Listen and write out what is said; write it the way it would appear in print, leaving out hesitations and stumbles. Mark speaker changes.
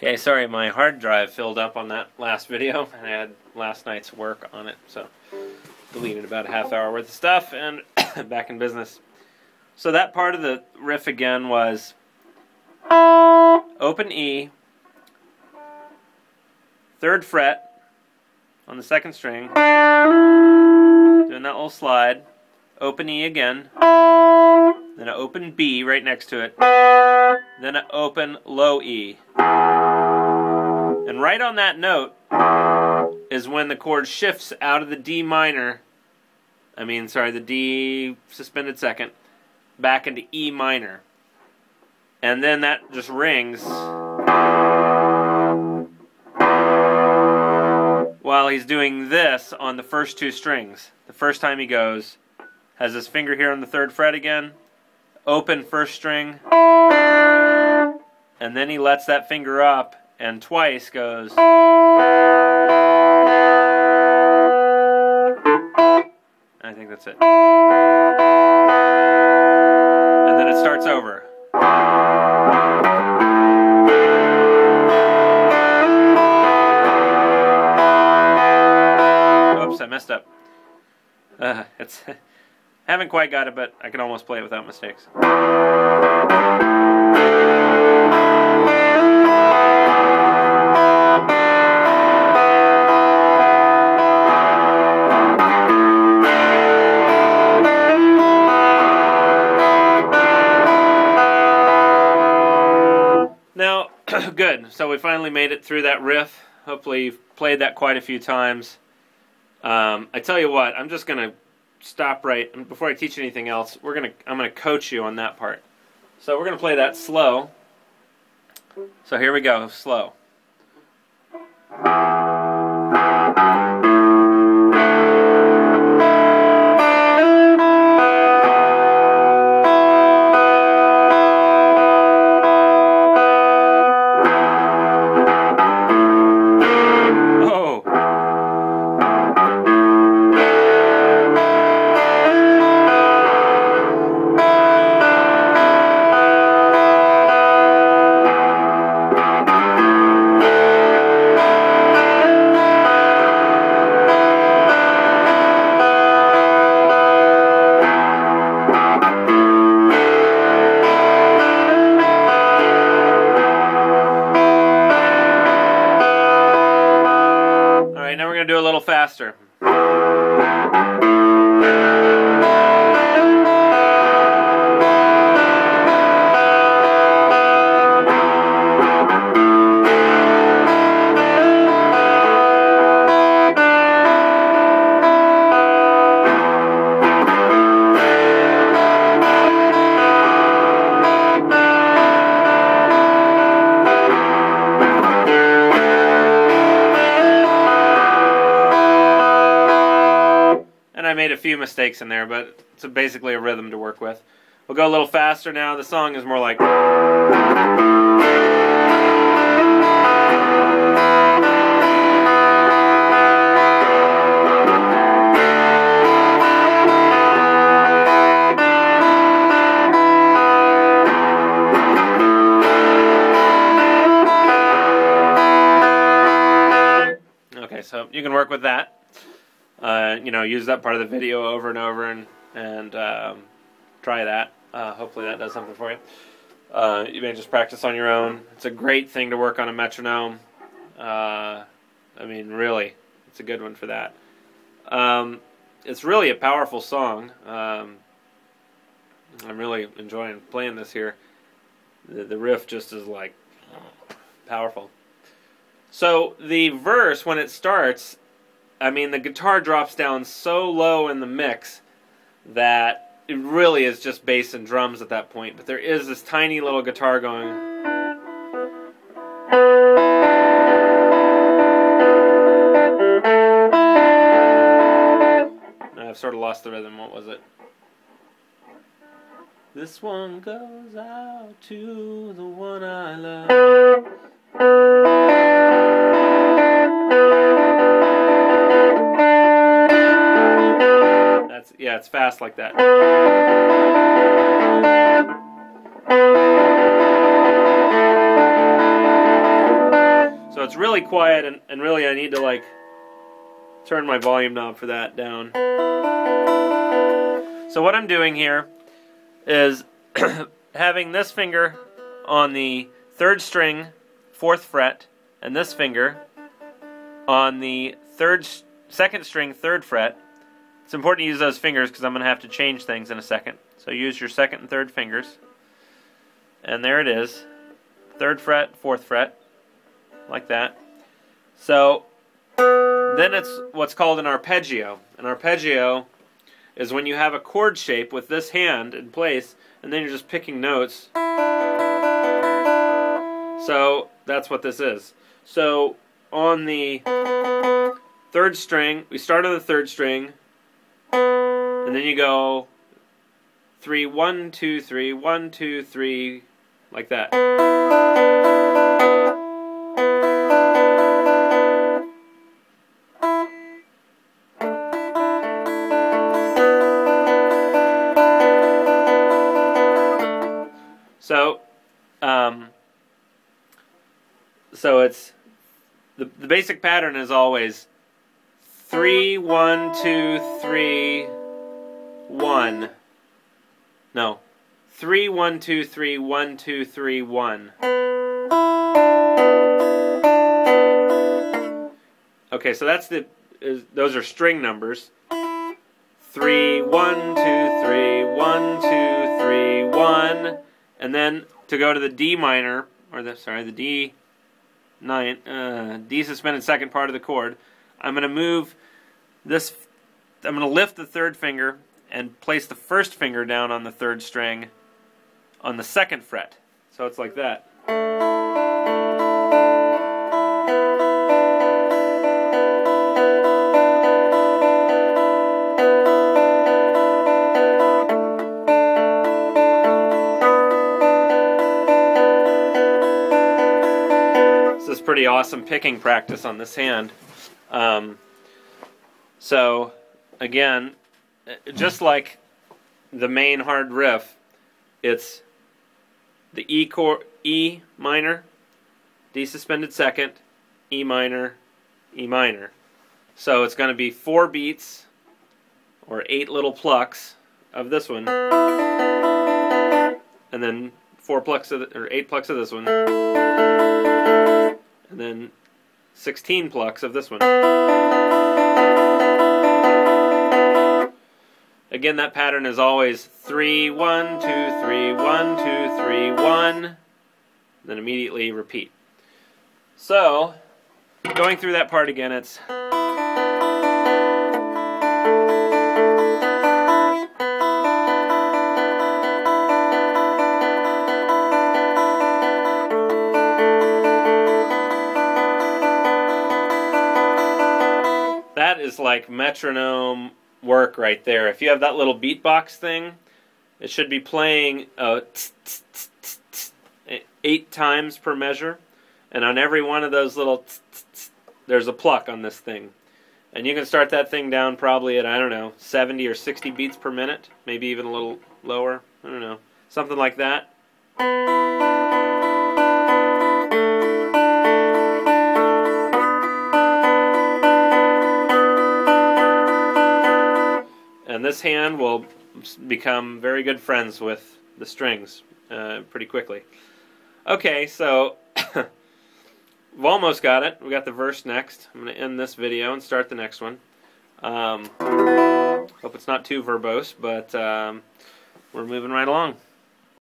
Speaker 1: Okay, sorry, my hard drive filled up on that last video, and I had last night's work on it, so deleted about a half hour worth of stuff, and back in business. So that part of the riff again was open E, 3rd fret on the 2nd string, doing that little slide, open E again, then an open B right next to it, then an open low E. And right on that note is when the chord shifts out of the D minor, the D suspended 2nd, back into E minor. And then that just rings while he's doing this on the first 2 strings. The first time he goes, has his finger here on the 3rd fret again, open 1st string, and then he lets that finger up and twice goes. I think that's it. And then it starts over. Oops, I messed up. It's haven't quite got it, but I can almost play it without mistakes. Now, good. So we finally made it through that riff. Hopefully you've played that quite a few times. I tell you what, I'm just going to stop right before I teach you anything else. I'm going to coach you on that part. So we're going to play that slow. So here we go, slow. Now we're going to do a little faster. I made a few mistakes in there, but it's basically a rhythm to work with. We'll go a little faster now. The song is more like... Okay, so you can work with that. Use that part of the video over and over and try that. Hopefully that does something for you. You may just practice on your own. It's a great thing to work on a metronome. Really, it's a good one for that. It's really a powerful song. I'm really enjoying playing this here. The riff just is like powerful. So the verse, when it starts, the guitar drops down so low in the mix that it really is just bass and drums at that point. But there is this tiny little guitar going. I've sort of lost the rhythm. What was it? This one goes out to the one I love. Yeah, it's fast like that. it's really quiet, and really I need to like turn my volume knob for that down. So what I'm doing here is having this finger on the 3rd string, 4th fret, and this finger on the 2nd string, 3rd fret. It's important to use those fingers because I'm going to have to change things in a second. So use your 2nd and 3rd fingers. And there it is. 3rd fret, 4th fret. Like that. So then it's what's called an arpeggio. An arpeggio is when you have a chord shape with this hand in place, and then you're just picking notes. So that's what this is. So on the 3rd string, we start on the 3rd string, and then you go 3, 1, 2, 3, 1, 2, 3, like that. So it's the basic pattern is always 3, 1, 2, 3, 1. No. 3, 1, 2, 3, 1, 2, 3, 1. Okay, so that's those are string numbers. 3, 1, 2, 3, 1, 2, 3, 1. And then to go to the D minor, or the D suspended 2nd part of the chord, I'm going to move this, I'm going to lift the 3rd finger and place the 1st finger down on the 3rd string on the 2nd fret. So it's like that. This is pretty awesome picking practice on this hand. So again, just like the main hard riff, it's the E minor, D suspended 2nd, E minor, E minor. So it's going to be 4 beats or 8 little plucks of this one, and then 4 plucks of or 8 plucks of this one, and then 16 plucks of this one. Again, that pattern is always 3, 1, 2, 3, 1, 2, 3, 1, then immediately repeat. So, going through that part again, it's that is like metronome work right there. If you have that little beatbox thing, it should be playing 8 times per measure, and on every one of those little there's a pluck on this thing. And you can start that thing down probably at, I don't know, 70 or 60 beats per minute, maybe even a little lower, I don't know, something like that. And this hand will become very good friends with the strings pretty quickly. Okay, so we've almost got it. We got the verse next. I'm going to end this video and start the next one. Hope it's not too verbose, but we're moving right along.